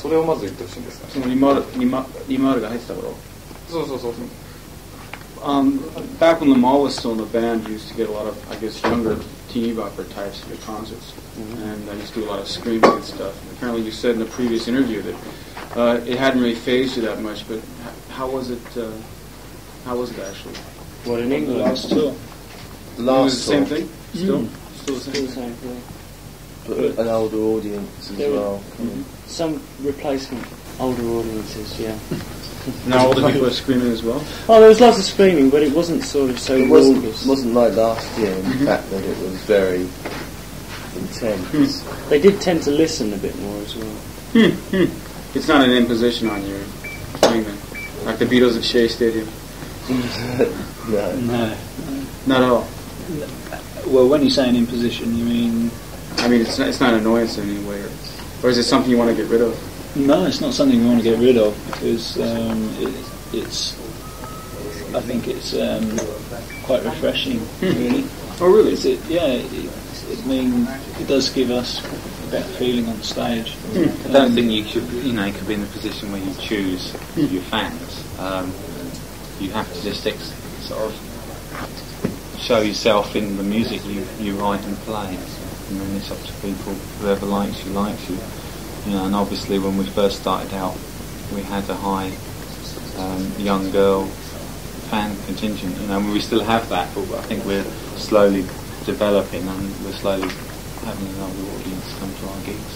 それをまず言ってほしいんですかね。そのリマールが入ってた頃。そうそうそう。Back when Limahl was still in the band, you used to get a lot of, I guess, younger teeny bopper types at your concerts, and I used to do a lot of screaming and stuff. Apparently, you said in a previous interview that it hadn't really phased you that much, but how was it? How was it actually? What, in England? Last tour. The last it was the same thing. Still the same thing. But an older audience as well. Some replacement older audiences, yeah. Now older people are screaming as well? Oh, there was lots of screaming, but it wasn't sort of so raucous. It wasn't like last year in the fact that it was very intense. They did tend to listen a bit more as well. It's not an imposition on you, then, like the Beatles at Shea Stadium? No. Not at all? Well, when you say an imposition, you mean... I mean, it's not an annoyance in any way, or is it something you want to get rid of? No, it's not something we want to get rid of, because it's. I think it's quite refreshing, really. Oh, really? It does give us a better feeling on stage. I don't think you could be in a position where you choose your fans. You have to just sort of show yourself in the music you write and play. And then it's up to people, whoever likes you, likes you. And obviously when we first started out, we had a high young girl fan contingent. We still have that, but I think we're slowly developing and we're slowly having an older audience come to our gigs.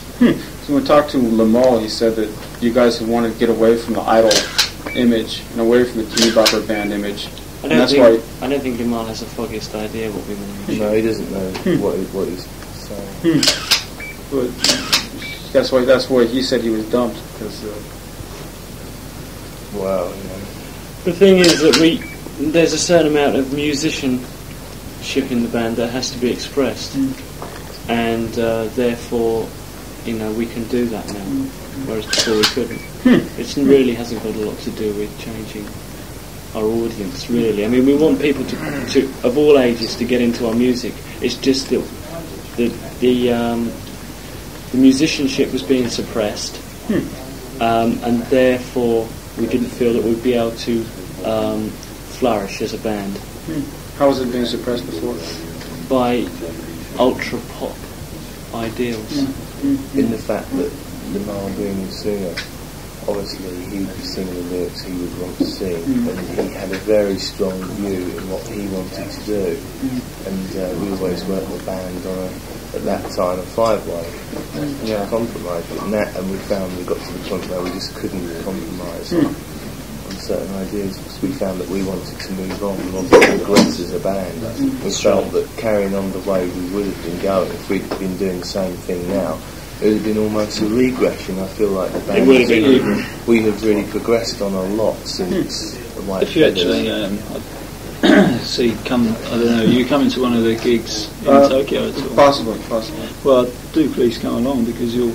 So when we talked to Limahl, he said that you guys have wanted to get away from the idol image and away from the teeny bopper band image. I don't think Limahl has the foggiest idea what we want to do. No, he doesn't know what he's saying. But that's why he said he was dumped. Because, wow. The thing is that there's a certain amount of musicianship in the band that has to be expressed, and therefore, we can do that now, whereas before we couldn't. It really hasn't got a lot to do with changing our audience, really. I mean, we want people to of all ages to get into our music. It's just that the musicianship was being suppressed, and therefore we didn't feel that we'd be able to flourish as a band. How was it being suppressed before? By ultra pop ideals. In the fact that Limahl being a singer, obviously he'd be singing the lyrics he would want to sing, and he had a very strong view in what he wanted to do, and we always worked the band on at that time a 5-way compromise, and we found we got to the point where we just couldn't compromise on certain ideas, because we found that we wanted to move on, we wanted to progress as a band. We felt that carrying on the way we would have been going, if we'd been doing the same thing now, it would have been almost a regression. I feel like the band we have really progressed on a lot since the White If you actually I don't know, you come into one of the gigs in Tokyo at all? Possibly. Well, do please come along, because I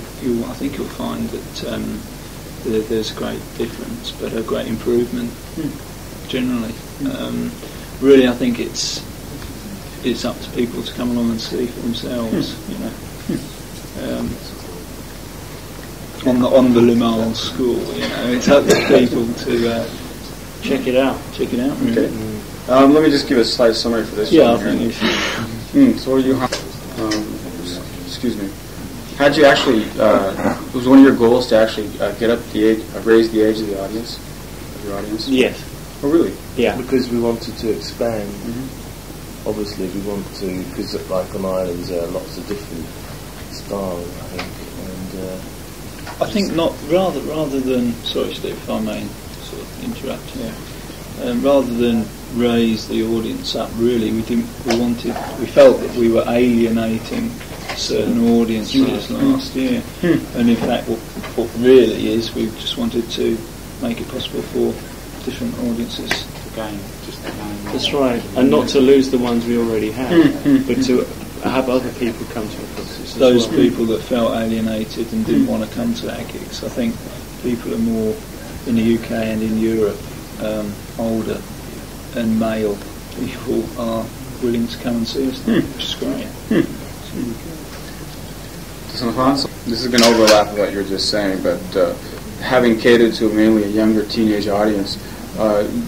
think you'll find that there's a great difference, but a great improvement generally. Really, I think it's up to people to come along and see for themselves. On the Limahl school, it's up to people to check it out. Really. Okay. Let me just give a slight summary for this. Yeah, I think you should. So you, excuse me. How'd you actually? Was one of your goals to actually get up the age, raise the age of the audience, of your audience? Yes. Oh, really? Yeah. Because we wanted to expand. Obviously, we want to, because like on Ireland there are lots of different styles, I think, and. I think not rather than, sorry Steve, if I may sort of interrupt here. Rather than raise the audience up, really we felt that we were alienating certain audiences last year, and in fact what really is, we just wanted to make it possible for different audiences to gain. That's right, and not to lose the ones we already have, but to have other people come to us. Those people that felt alienated and didn't want to come to our gigs. I think people are more, in the UK and in Europe, older and male people are willing to come and see us, which is great. So Hans, this is going to overlap with what you were just saying, but having catered to mainly a younger teenage audience,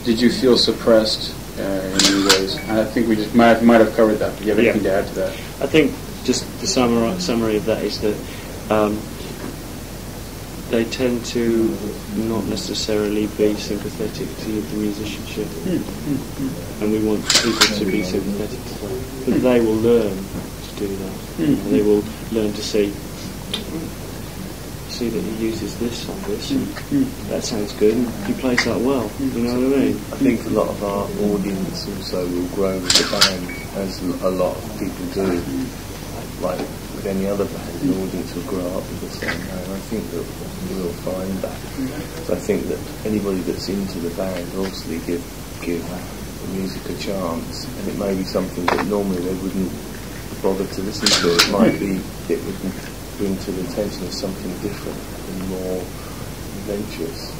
did you feel suppressed in any ways? I think we just might have covered that. Do you have anything to add to that? I think just the summary of that is that they tend to not necessarily be sympathetic to the musicianship, and we want people to be sympathetic to them. But they will learn to do that. They will learn to see that he uses this on this, and that sounds good, and he plays that well. You know what I mean? I think a lot of our audience also will grow with the band, as a lot of people do. Like with any other band, the audience will grow up with the same band. I think that we'll find that. So I think that anybody that's into the band will obviously give the music a chance, and it may be something that normally they wouldn't bother to listen to. It might be it would bring to the attention of something different and more adventurous.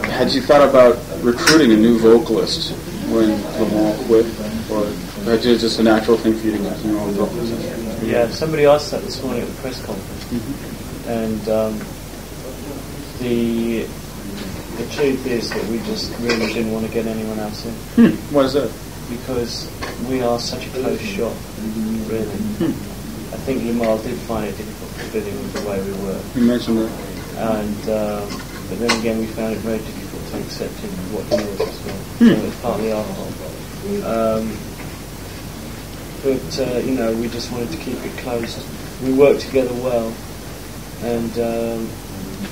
Had you thought about recruiting a new vocalist when Limahl quit, or was it just a natural thing for you to get your own vocalist? Yeah, somebody asked that this morning at the press conference, and the truth is that we just really didn't want to get anyone else in. Why is that? Because we are such a close shop, really. I think Limahl did find it difficult to fit in with the way we were. You mentioned that. And but then again, we found it very difficult to accept him what he was as well. So it's partly our fault. But you know, we just wanted to keep it close. We work together well, and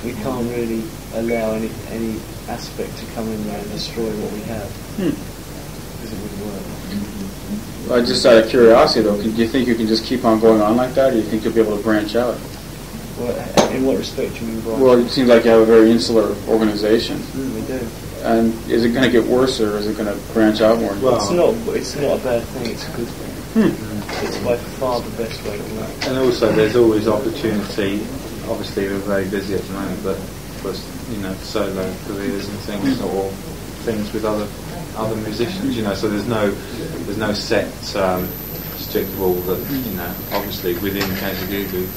we can't really allow any aspect to come in there and destroy what we have. Because it wouldn't work. Just out of curiosity, though, do you think you can just keep on going on like that, or do you think you'll be able to branch out? Well, in what respect do you mean branch? Well, it seems like you have a very insular organization. We do. And is it going to get worse, or is it going to branch out more? Well, it's not a bad thing. It's a good thing. It's by far the best way to work. And also, there's always opportunity. Obviously, we're very busy at the moment, but for solo careers and things, or things with other musicians. So there's no set strict rule that obviously within Kajagoogoo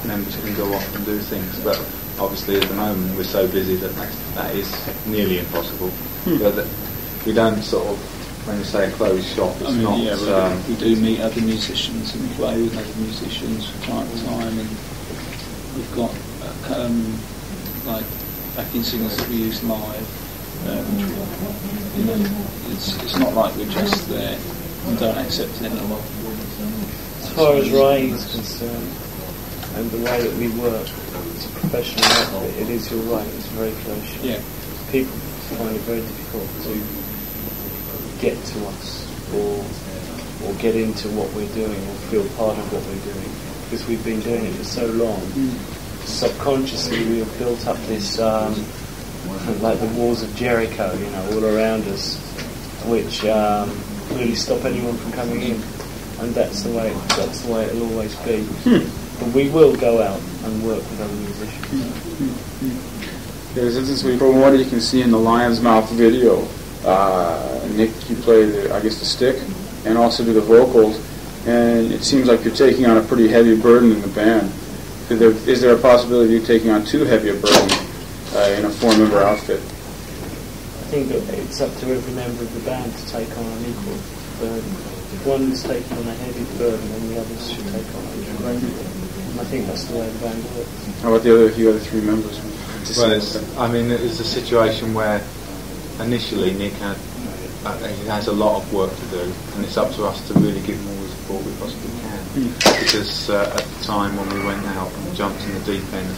members can go off and do things, but obviously at the moment we're so busy that is nearly impossible. But we don't sort of, when we say a closed shop, it's not. Yeah, we do meet other musicians and play with other musicians from time to time, and we've got like backing singers that we use live. It's not like we're just there and don't accept anyone. As far as writing is concerned, and the way that we work, it's a professional outfit. It is, you're right, it's very close. Yeah. People find it very difficult to get to us or get into what we're doing or feel part of what we're doing, because we've been doing it for so long. Subconsciously we have built up this like the walls of Jericho, all around us, which really stop anyone from coming in, and that's the way it'll always be. But we will go out and work with other musicians. There's instances from what you can see in the Lion's Mouth video, Nick, you play the stick, and also do the vocals, and it seems like you're taking on a pretty heavy burden in the band. Is there a possibility of you taking on too heavy a burden in a four-member outfit? I think that it's up to every member of the band to take on an equal burden. If one is taking on a heavy burden, then the others should take on a great burden. And I think that's the way the band works. How about the other three members? Well, it's a situation where initially Nick has a lot of work to do, and it's up to us to really give him all the support we possibly can. Because at the time when we went out and jumped in the deep end,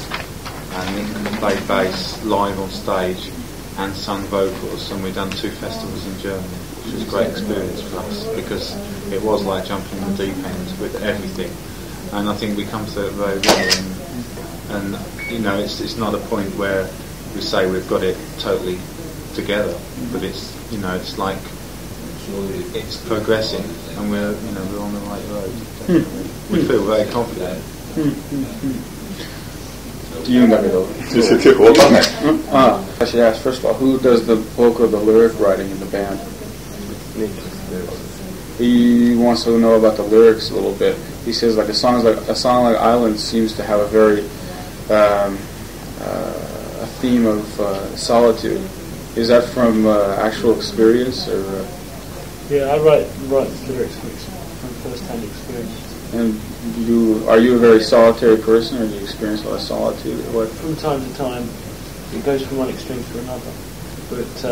Nick played bass live on stage and sung vocals, and we'd done 2 festivals in Germany, which was a great experience for us, because it was like jumping in the deep end with everything. And I think we come to it very well, and it's not a point where we say we've got it totally together, but it's like it's progressing, and we're on the right road. We feel very confident. I should ask, first of all, who does the bulk of the lyric writing in the band? he wants to know about the lyrics a little bit. He says like a song like Island seems to have a very a theme of solitude. Is that from actual experience, or? Yeah, I write lyrics from first-hand experience. And are you a very solitary person, or do you experience a lot of solitude? Or what? From time to time, it goes from one extreme to another. But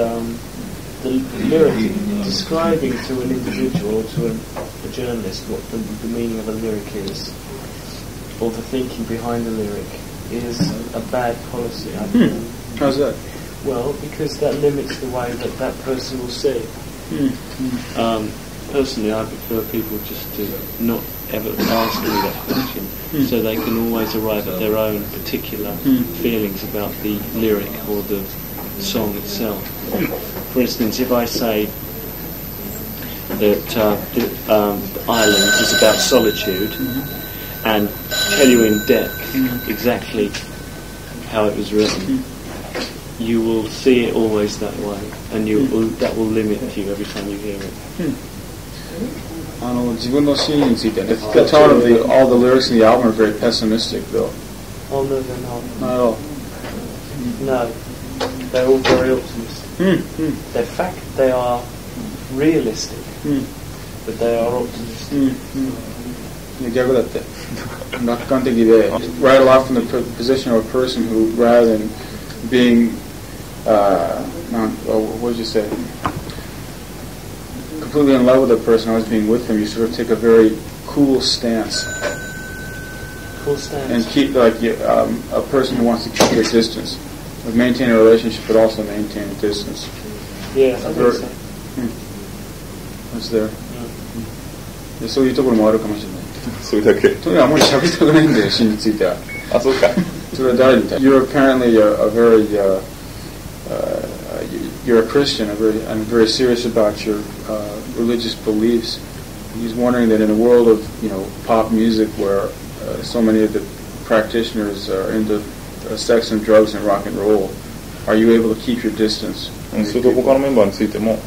the lyric, describing to an individual or to a journalist what the meaning of a lyric is, or the thinking behind the lyric, is a bad policy, I think. How's that? Well, because that limits the way that person will see it. Personally, I prefer people just to not ever ask me that question, so they can always arrive at their own particular feelings about the lyric or the song itself. For instance, if I say that Island is about solitude, and tell you in depth exactly how it was written, you will see it always that way, and that will limit you every time you hear it. 自分のシーンについてね、the tone of all the lyrics in the album are very pessimistic, though. Oh no, they're not. Not at all. No, they're all very optimistic. They are realistic, but they are optimistic. 逆だって。楽観的で right off from the position of a person who, rather than being, what did you say? Completely in love with a person, always being with them, you sort of take a very cool stance. Cool stance. And keep a person who wants to keep their distance, maintain a relationship, but also maintain a distance. Yeah, I think so. What's there? そういうところもあるかもしれない。それだけ。とにかくあんまり喋りたくないんだよ、詩については。あ、そうか。それは誰に対して You're apparently a very you're a Christian, and very serious about your religious beliefs. He's wondering that in a world of pop music where so many of the practitioners are into sex and drugs and rock and roll, are you able to keep your distance? それと他のメンバーについても。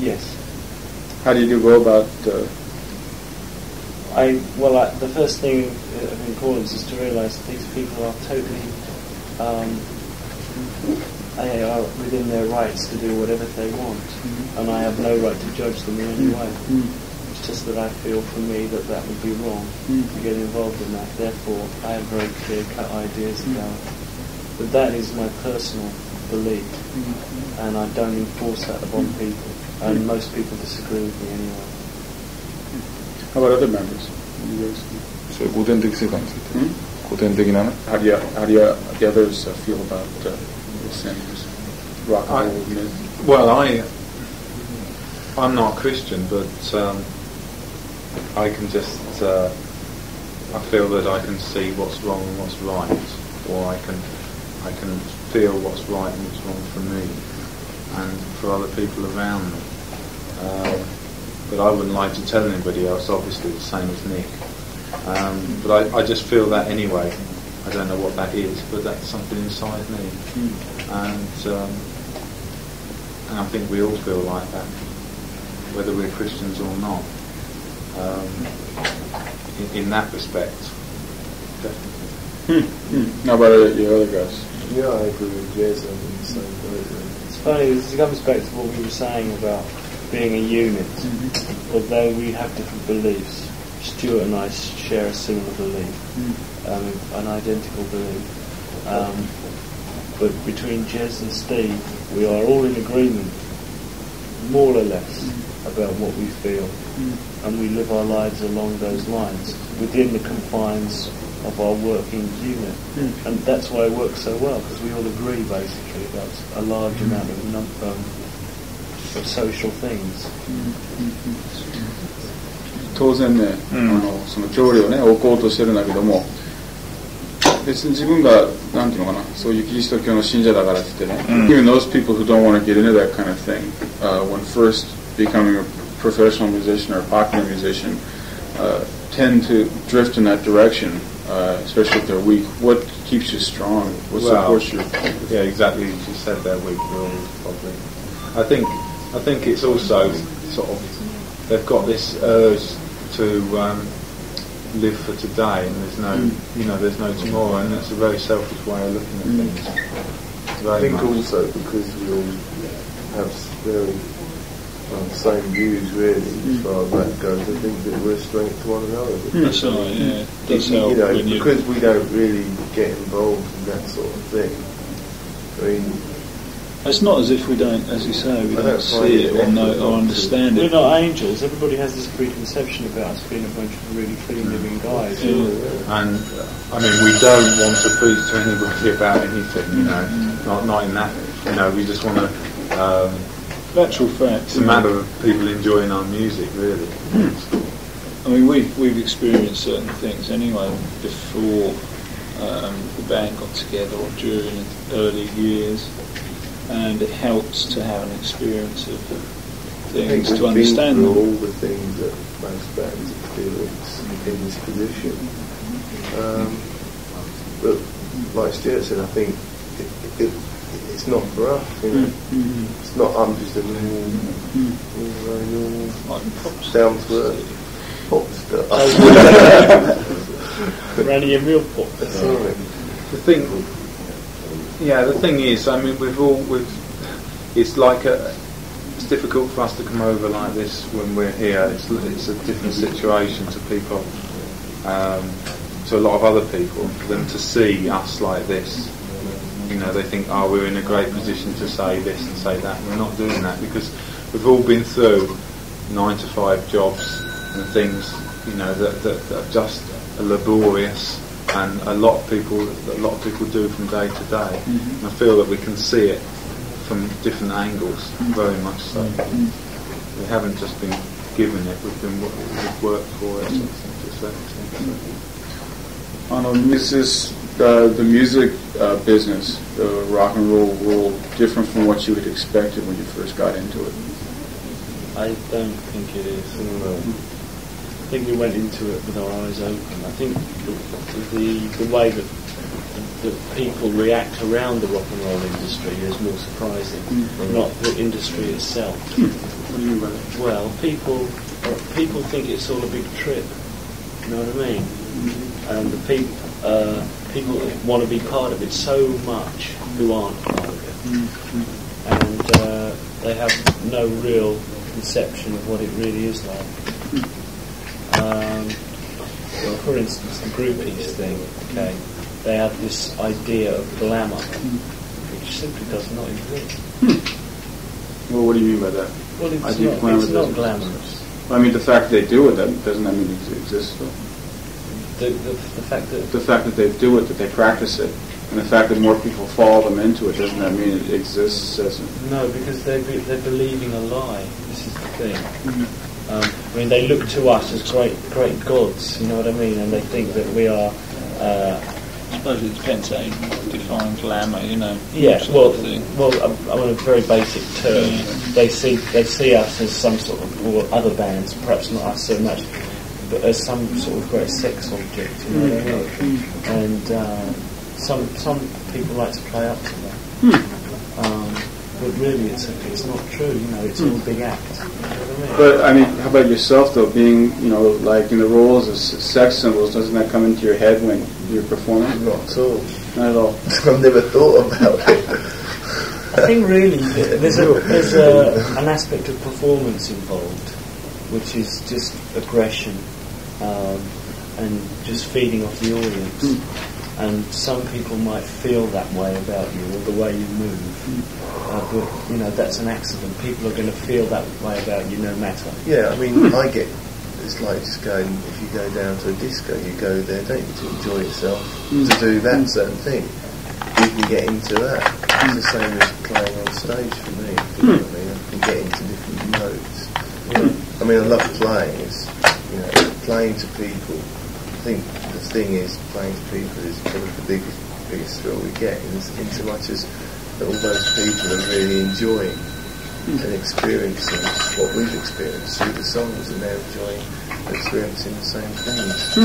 Yes. How do you go about? The first thing of importance is to realise that these people are totally, they are within their rights to do whatever they want, and I have no right to judge them in any way. It's just that I feel for me that would be wrong to get involved in that. Therefore, I have very clear-cut ideas about it. But that is my personal belief, and I don't enforce that upon people. And most people disagree with me anyway. How about other members? そういう古典的世界について。古典的なね。How do the others feel about this rock and roll myth? Well, I'm not a Christian, but I can just I feel that I can see what's wrong and what's right, or I can feel what's right and what's wrong for me and for other people around me. But I wouldn't like to tell anybody else, obviously the same as Nick. But I just feel that anyway. I don't know what that is, but that's something inside me. And I think we all feel like that, whether we're Christians or not. In that respect, definitely. How about your other guys? Yeah, I agree with Jason in the same way. It's funny, this comes back to what we were saying about being a unit. Although we have different beliefs, Stuart and I share a similar belief, an identical belief. But between Jez and Steve, we are all in agreement, more or less, about what we feel. And we live our lives along those lines, within the confines of our working unit. And that's why it works so well, because we all agree, basically, about a large amount of social things. 当然ね、その教理をね置こうとしてるんだけども、別に自分がなんていうのかな、そういうキリスト教の信者だからって言ってね、even those people who don't want to get into that kind of thing, when first becoming a professional musician or a popular musician, tend to drift in that direction especially if they're weak, what keeps you strong? What supports you? Yeah, exactly. You just said they're weak. Probably. I think it's also sort of they've got this urge to live for today, and there's no tomorrow, and that's a very selfish way of looking at things. I think also because we all have very the same views really as far as that goes. I think that we're a strength to one another. That's right, yeah. Does help because we don't really get involved in that sort of thing. I mean, it's not as if we don't, as you say, we don't see it or know or understand it. We're not angels. Everybody has this preconception about us being a bunch of really free-living guys. Yeah. And I mean, we don't want to preach to anybody about anything, not in that. We just want to. Actual fact, it's a matter of people enjoying our music, really. I mean, we've experienced certain things anyway before the band got together or during the early years, and it helps to have an experience of things to understand them. All the things that most bands experience in this position, but like Stuart said, I think it's not for us, It's not. I'm just a normal, down to earth pop star. Running a real pop. The thing is, I mean, it's difficult for us to come over like this when we're here. It's a different situation to people, to a lot of other people. For them to see us like this, they think, we're in a great position to say this and say that. We're not doing that because we've all been through 9-to-5 jobs and things, that are just laborious, and a lot of people do from day to day. And I feel that we can see it from different angles, very much so. We haven't just been given it; we've worked for it. This is the music business, the rock and roll world, different from what you had expected when you first got into it? I don't think it is. I think we went into it with our eyes open. I think the way that people react around the rock and roll industry is more surprising, not the industry itself. What do you mean by that? Well, people think it's all a big trip. You know what I mean? And the people want to be part of it so much who aren't part of it, and they have no real conception of what it really is like. Well, for instance, the groupies thing. Okay, they have this idea of glamour, which simply does not exist. Well, what do you mean by that? Well, it's not glamorous. Well, I mean, the fact that they do it, doesn't that mean it exists, though? The fact that they do it, that they practice it, and the fact that more people follow them into it, doesn't that mean it exists? No, because they're believing a lie. This is the thing. I mean, they look to us as great gods. You know what I mean? And they think that we are. I suppose it depends how you define glamour. Yeah. Well, on a very basic term, they see us as some sort of, or other bands, perhaps not us so much, but as some sort of great sex object, you know what I mean? And some people like to play up to that. But really, it's not true. It's all a big act. You know what I mean? But I mean, how about yourself though? Being, like in the roles as sex symbols, doesn't that come into your head when you're performing? Not at all. Not at all. I've never thought about it. I think really there's an aspect of performance involved, which is just aggression and just feeding off the audience. And some people might feel that way about you or the way you move, but that's an accident. People are going to feel that way about you no matter. Yeah, I mean, it's like just going, if you go down to a disco, you go there, don't you, to enjoy yourself, to do that certain thing. You can get into that. It's the same as playing on stage for me. You know what I mean? I can get into different modes. I mean, I love playing. It's, playing to people. I think the thing is, playing to people is probably the biggest thrill we get, in so much as that all those people are really enjoying and experiencing what we've experienced through the songs, and they're enjoying experiencing the same things.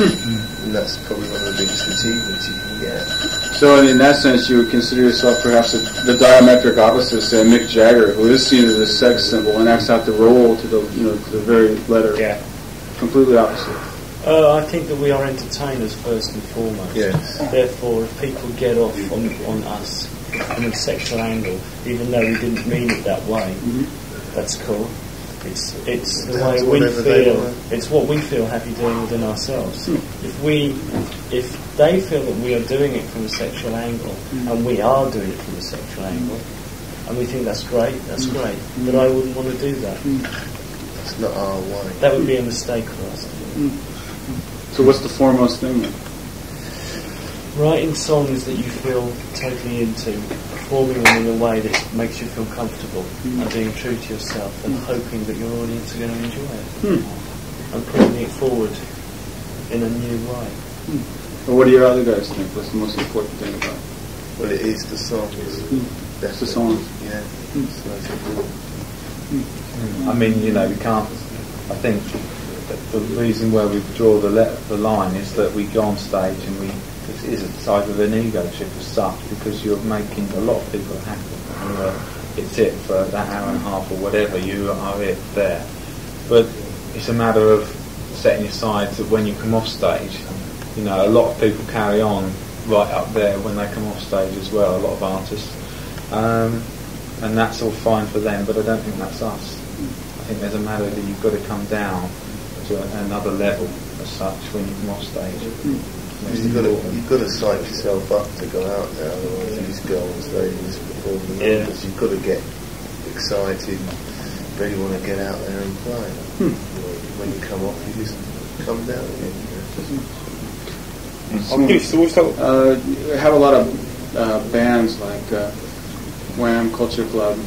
And that's probably one of the biggest achievements you can get. So in that sense, you would consider yourself perhaps the diametric opposite of, say, Mick Jagger, who is seen as a sex symbol and acts out the role to the to the very letter. Yeah. Completely opposite. I think that we are entertainers first and foremost. Yes. Therefore, if people get off on us from a sexual angle, even though we didn't mean it that way, that's cool. It's the way we feel. It's what we feel happy doing within ourselves. If they feel that we are doing it from a sexual angle, and we are doing it from a sexual angle, and we think that's great, But I wouldn't want to do that. It's not our way. That would be a mistake for us. So what's the foremost thing then? Writing songs that you feel totally into, performing them in a way that makes you feel comfortable, and being true to yourself, and hoping that your audience are going to enjoy it, and putting it forward in a new way. Or what do your other guys think? What's the most important thing about it? Well, it is the songs. That's the songs. Yeah. It's the most important. I mean, we can't. I think the reason where we draw the line is that we go on stage and it is a type of an ego trip as such, because you're making a lot of people happy. And it's it for that hour and a half or whatever. You are it there, but it's a matter of setting aside that when you come off stage, a lot of people carry on right up there when they come off stage as well. A lot of artists. And that's all fine for them, but I don't think that's us. I think there's a matter that you've got to come down to another level as such when you come off stage. You've got to psych yourself up to go out there, otherwise you just go on stage and just perform the numbers. You've got to get excited, really want to get out there and play. When you come off, you just come down again. We have a lot of bands like Wham, Culture Club,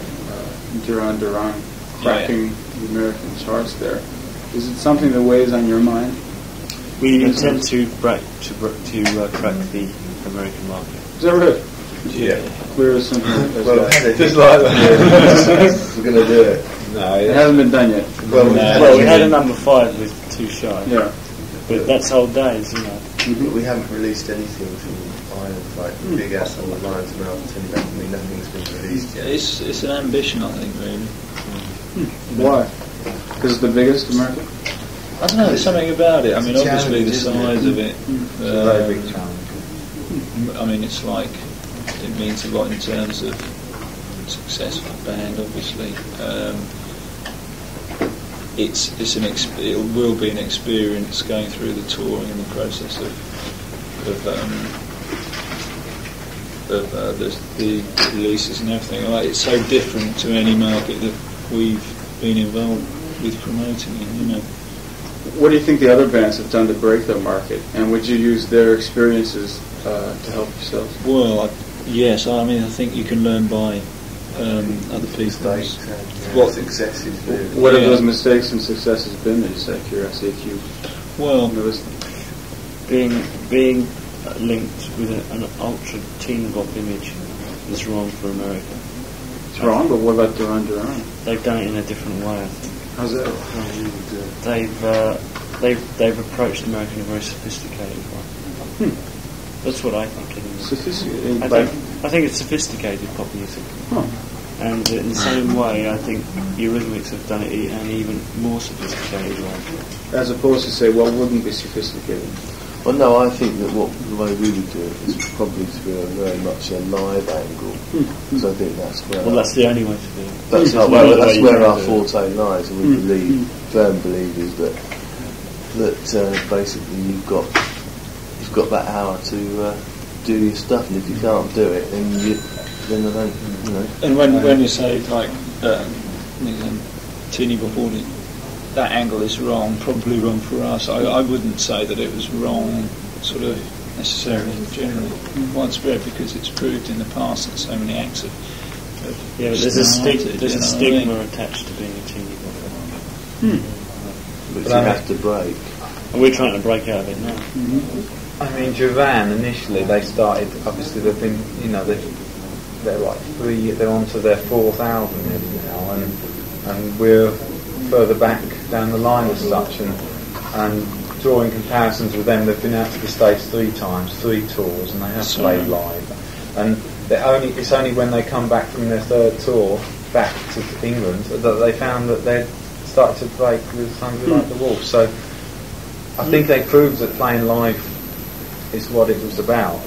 Duran Duran, cracking the American charts there. Is it something that weighs on your mind? We intend to crack the American market. Is that right? Yeah. Clear as simple as Well, that. just like that. We're going to do it. No, It hasn't been done yet. Well, we had a number 5 with Too Shy. Yeah. But that's old days, But we haven't released anything from Iron, like Big Ass on the Lion's Mouth, and nothing's been released yet. It's an ambition, I think, really. Why? Because it's the biggest American? I don't know, there's something about it. I mean, obviously the size of it. it's a very big challenge. I mean, it's like, it means a lot in terms of success for the band, obviously. It will be an experience going through the touring and the process of the releases and everything. Like, it's so different to any market that we've been involved with promoting in, What do you think the other bands have done to break the market? And would you use their experiences to help yourselves? Well, yes. I mean, I think you can learn by other people's What successes do. What have those mistakes and successes been, just out of curiosity, if you noticed them? Being linked with an ultra teen pop image is wrong for America. It's wrong, but what about Duran Duran? They've done it in a different way, I think. How's that? They've approached America in a very sophisticated way. That's what I think. Anyway. Sophisticated. I think it's sophisticated pop music. And in the same way, I think Eurythmics have done it in an even more sophisticated way. As opposed to say, well, wouldn't be sophisticated. Well, no, I think that the way we would do it is probably through a very much a live angle, because I think that's where. Well, that's the only way to do it. That's where our forte lies, and we believe, firm believers that basically you've got that hour to do your stuff, and if you can't do it, then I don't, And when you say like teeny bop audience, that angle is wrong, probably wrong for us. I wouldn't say that it was wrong, sort of necessarily generally widespread, because it's proved in the past that so many acts have but there's a stigma attached to being a teeny bop. Which you have to break. And we're trying to break out of it now. I mean, Duran initially they started. Obviously, they've been, they're on to their 4th album nearly now, and we're further back down the line as such, and drawing comparisons with them, they've been out to the States 3 times, 3 tours, and they have played live. And it's only when they come back from their 3rd tour back to England that they found that they'd started to break with Hungry Like the Wolf. So I think they proved that playing live is what it was about.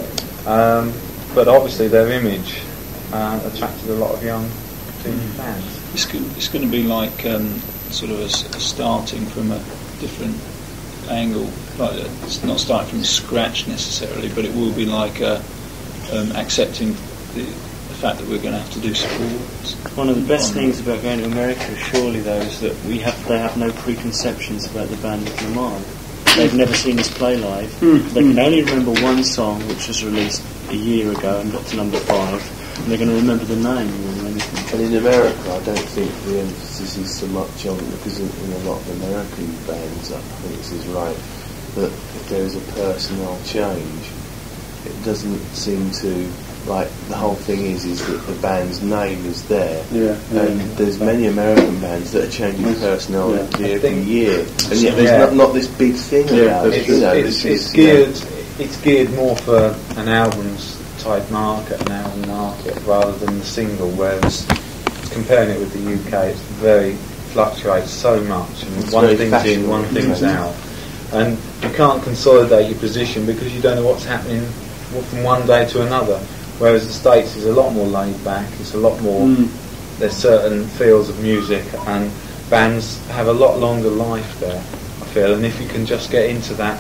But obviously their image attracted a lot of young teen fans. It's going to be like sort of a starting from a different angle. Like it's not starting from scratch necessarily, but it will be like accepting the fact that we're going to have to do support. One of the best things about going to America, surely, though, is that they have no preconceptions about the band of Limahl. They've never seen us play live. They can only remember one song which was released a year ago and got to number 5, and they're going to remember the name more than anything. And in America, I don't think the emphasis is so much on, because in a lot of American bands, I think this is right, that if there is a personnel change, it doesn't seem to, like, the whole thing is that the band's name is there, and there's many American bands that are changing personnel every year, and yet there's not this big thing about it. It's geared more for an albums type market, an album market, rather than the single, whereas comparing it with the UK, it's very fluctuates so much, and it's one thing's in, one thing's out, and you can't consolidate your position because you don't know what's happening from one day to another. Whereas the States is a lot more laid back, it's a lot more, there's certain fields of music, and bands have a lot longer life there, I feel, and if you can just get into that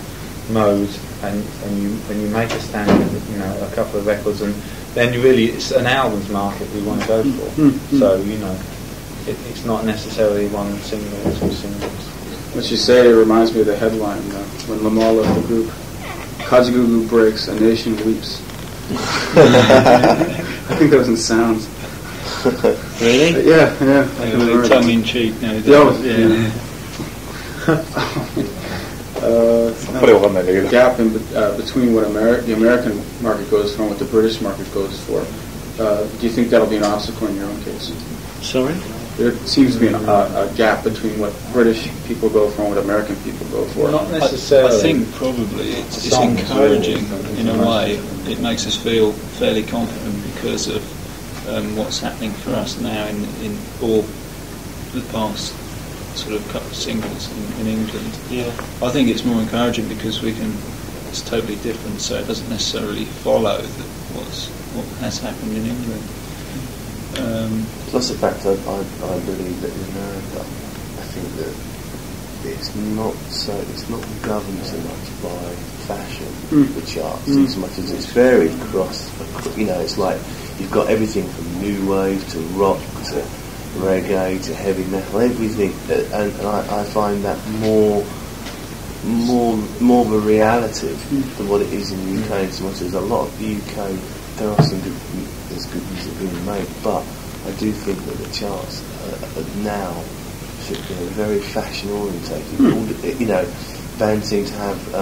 mode and you make a standard, a couple of records, and then it's an albums market we want to go for. So, it's not necessarily one single or 2 singles. What you say reminds me of the headline when Limahl left the group. Kajagoogoo breaks, a nation weeps. I think that was in Sounds. Really? Yeah. Tongue in cheek now. Gap between what the American market goes for and what the British market goes for. Do you think that'll be an obstacle in your own case? Sorry? There seems to be a gap between what British people go for and what American people go for. Not necessarily. I think probably it's encouraging in a way. It makes us feel fairly confident because of what's happening for us now in all the past sort of couple of singles in England. Yeah. I think it's more encouraging because it's totally different, so it doesn't necessarily follow what has happened in England. Plus the fact that I believe that in America, I think that it's not governed so much by fashion, the charts, as much as it's varied across. It's like you've got everything from new wave to rock to reggae to heavy metal, everything, and I find that more of a reality than what it is in the UK. So much as a lot of the UK, there are some there's good music being made, but I do think that the charts now should be very fashion orientated. Bands seem to have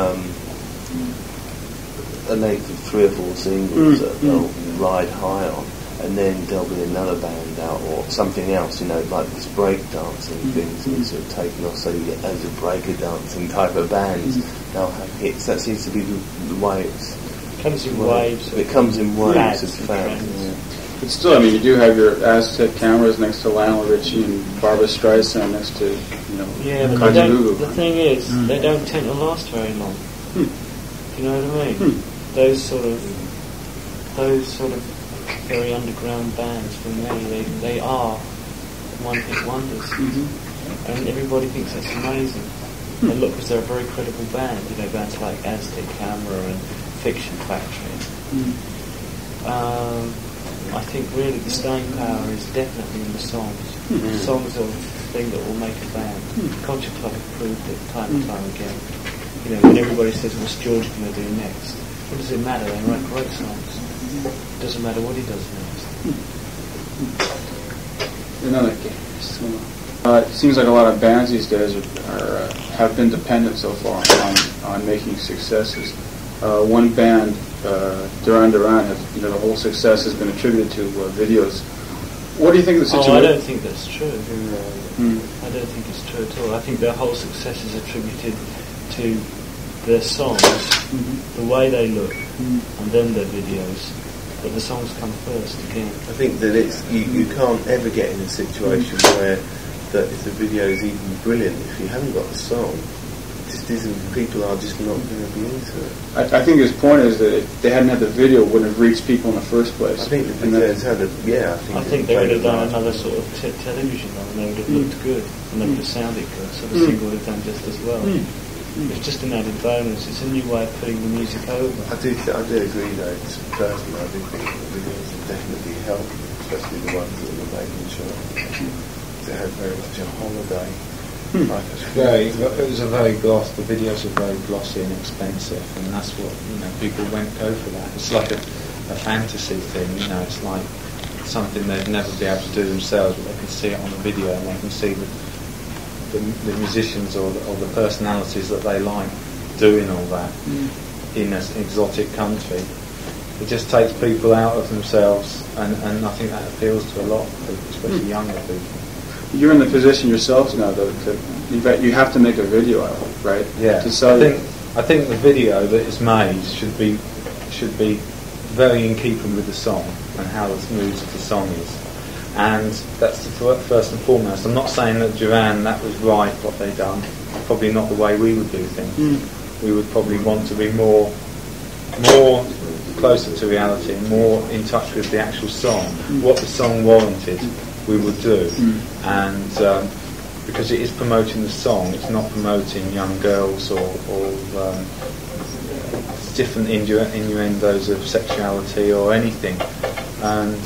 a length of 3 or 4 singles that they'll ride high on, and then there'll be another band out or something else, like this breakdancing things, and it's sort of taken off, so you get loads of breaker dancing type of bands. They'll have hits. That seems to be the way it comes in waves. It comes in waves of fans. But still, you do have your Aztec cameras next to Lionel Richie and Barbra Streisand next to, but the thing is, they don't tend to last very long. You know what I mean? Those sort of very underground bands, for me, they are one-hit wonders, and everybody thinks that's amazing. They look as they're a very credible band. Bands like Aztec Camera and Fiction Factory. I think really the staying power is definitely in the songs. The songs are the thing that will make a band. Culture Club have proved it time and time again. When everybody says, what's George going to do next? What does it matter? They write great songs. It doesn't matter what he does next. Another game. It seems like a lot of bands these days have been dependent so far on making successes. One band Duran Duran, the whole success has been attributed to videos. What do you think of the situation? I don't think that's true. I don't think it's true at all. I think their whole success is attributed to their songs, the way they look, and then their videos. But the songs come first again. I think that you can't ever get in a situation where that if the video is even brilliant, if you haven't got the song, it just isn't. People are just not going to be into it. I think his point is that if they hadn't had the video, it wouldn't have reached people in the first place. I think the videos had I think they would have done another sort of television, and they would have looked good, and they would have sounded good. So the single would have done just as well. It's just an added bonus. It's a new way of putting the music over. I do agree though. Personally, I do think the videos have definitely helped, especially the ones that were made in China. They had very much a holiday. It was a very gloss. The videos were very glossy and expensive, and that's what people go for that. It's like a fantasy thing. It's like something they'd never be able to do themselves, but they can see it on the video, and they can see the musicians or the personalities that they like doing all that in an exotic country. It just takes people out of themselves, and I think that appeals to a lot of people, especially younger people. You're in the position yourselves now, though, you have to make a video out of it, right? Yeah. To sell I think the video that is made should be very in keeping with the song and how the mood of the song is. And that's the first and foremost. I'm not saying that Duran, that was right what they done. Probably not the way we would do things. We would probably want to be more closer to reality, more in touch with the actual song. What the song warranted, we would do. And because it is promoting the song, it's not promoting young girls or different innuendos of sexuality or anything. And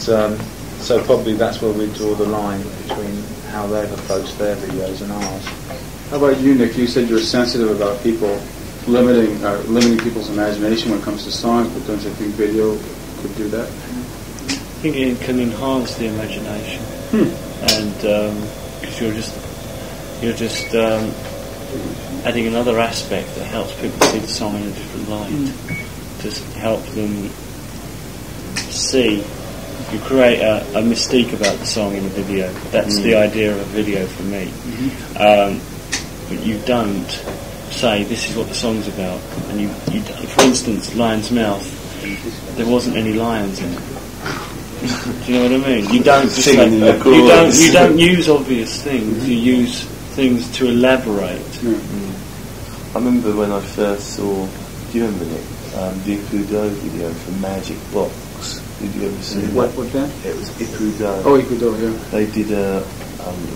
so probably that's where we draw the line between how they've approached their videos and ours. How about you, Nick? You said you're sensitive about people limiting people's imagination when it comes to songs, but don't you think video could do that? I think it can enhance the imagination, and because you're just adding another aspect that helps people see the song in a different light. Just help them see. You create a mystique about the song in a video. That's the idea of a video for me. But you don't say this is what the song's about. And you for instance, Lion's Mouth, there wasn't any lions in it. Do you know what I mean? You don't just you don't use obvious things. You use things to elaborate. I remember when I first saw. Do you remember Nick? The Ikudo video from Magic Box. Did you ever see what that? It was Ikudo. Oh, Ikudo, yeah. They did a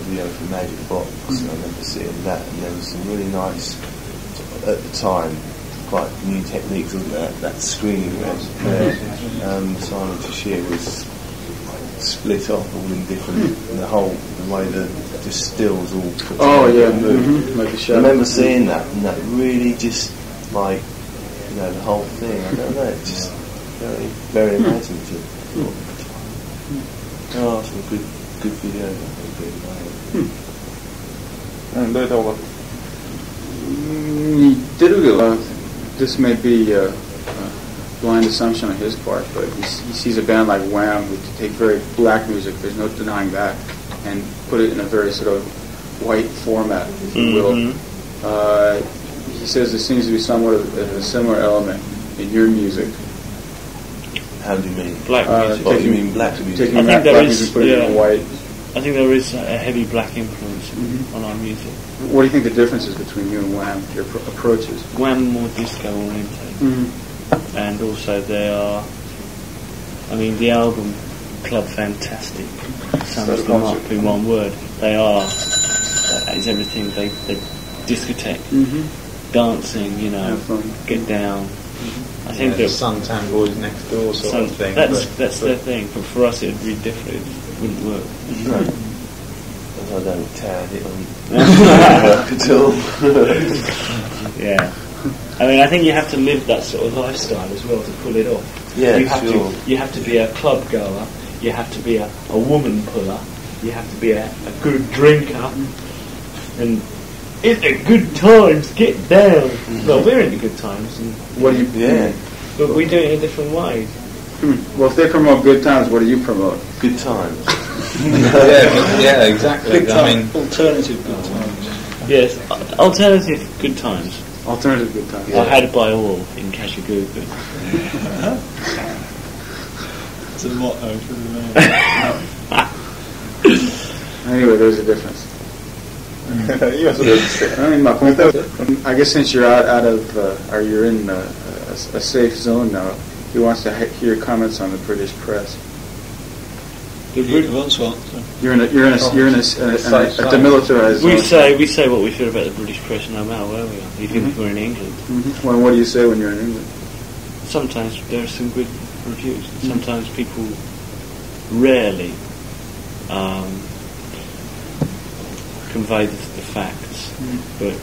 video from Magic Box. And I remember seeing that, and there was some really nice, at the time, quite new techniques, wasn't there? That screening where Simon Tashir was split off all in different, and the way the stills all put together. Oh yeah, like a shadow. I remember seeing that, and that really just like the whole thing. I don't know, it's just very, very imaginative. Oh, some good videos. And that's all. This may be a blind assumption on his part, but he sees a band like Wham, who take very black music, there's no denying that, and put it in a very sort of white format, if you will. He says there seems to be somewhat of a similar element in your music. How do you mean? Black music. What do you mean black music? Taking black music and putting it in white. I think there is a heavy black influence on our music. What do you think the difference is between you and Wham, your approaches? Wham more disco oriented, and also they are. I mean, the album Club Fantastic sums them up in one word. They are. That is everything. They discotheque, dancing. Get down. I think that Suntan Boys Next Door sort of thing. That's their thing, but for us it would be different. It wouldn't work. No. I don't tear it on at all. Yeah. I mean, I think you have to live that sort of lifestyle as well to pull it off. Yeah, you have to be a club goer. You have to be a woman puller. You have to be a good drinker. And it's a good times. Get down. Well, we're into good times. And What do you? Yeah. But we do it in a different way. Well, if they promote good times, what do you promote? Good times. yeah, exactly. Good I mean, alternative good times. Yes, alternative good times. Alternative good times. Are had by all in Kajagoogoo. It's a motto for the man. Anyway, there's a difference. I guess since you're out of, or you're in a safe zone now, he wants to hear comments on the British press. The British what? You're in a demilitarized zone. We say what we feel about the British press no matter where we are, even if we're in England. Well, what do you say when you're in England? Sometimes there are some good reviews. Sometimes people rarely convey the facts. But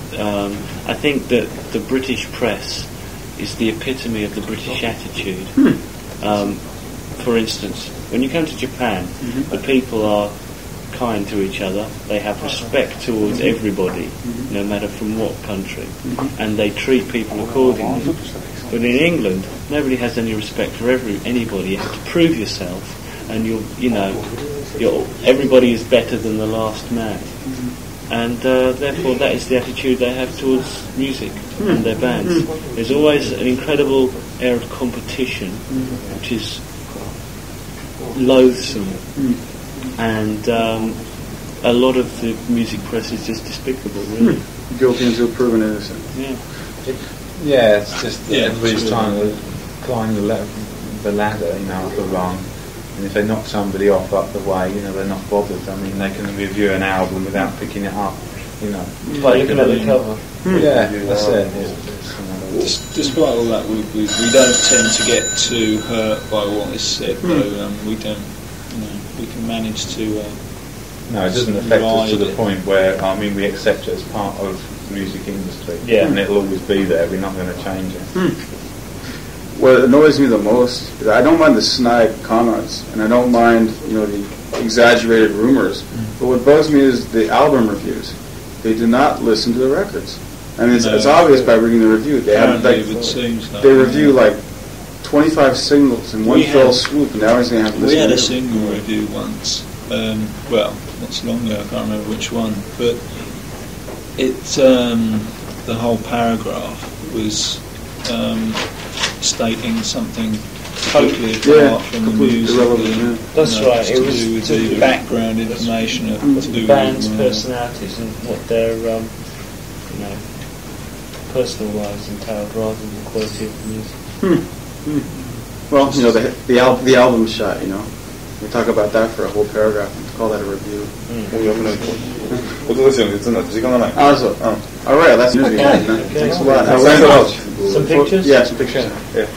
I think that the British press is the epitome of the British attitude. For instance, when you come to Japan, the people are kind to each other. They have respect towards everybody, no matter from what country, and they treat people accordingly. But in England, nobody has any respect for anybody. You have to prove yourself, and everybody is better than the last man. And therefore that is the attitude they have towards music and their bands. There's always an incredible air of competition, which is loathsome, and a lot of the music press is just despicable, really. Guilty until proven innocent. Yeah, it's just everybody's trying to climb the ladder, up the rung. And if they knock somebody off up the way, they're not bothered. I mean, they can review an album without picking it up, Like looking at the cover. Yeah, that's it. Despite all that, we don't tend to get too hurt by what is said, though. We don't, we can manage to... no, it doesn't affect us to the point where, we accept it as part of the music industry. Yeah. And it'll always be there. We're not going to change it. What annoys me the most is I don't mind the snide comments, and I don't mind, the exaggerated rumors. But what bugs me is the album reviews. They do not listen to the records. I mean, it's obvious by reading the review. They have they review 25 singles in one fell swoop, and now he's going to have to listen. We had a single review once. Not so long ago. I can't remember which one, but the whole paragraph was stating something totally apart from the music. That's right. It was to do with the background information of the band's personalities and what their personal lives entailed, rather than the quality of the music. Well, the album shot. We talk about that for a whole paragraph and call that a review. Alright, that's music. Thanks a lot. Some pictures? Yeah, some pictures. Yeah.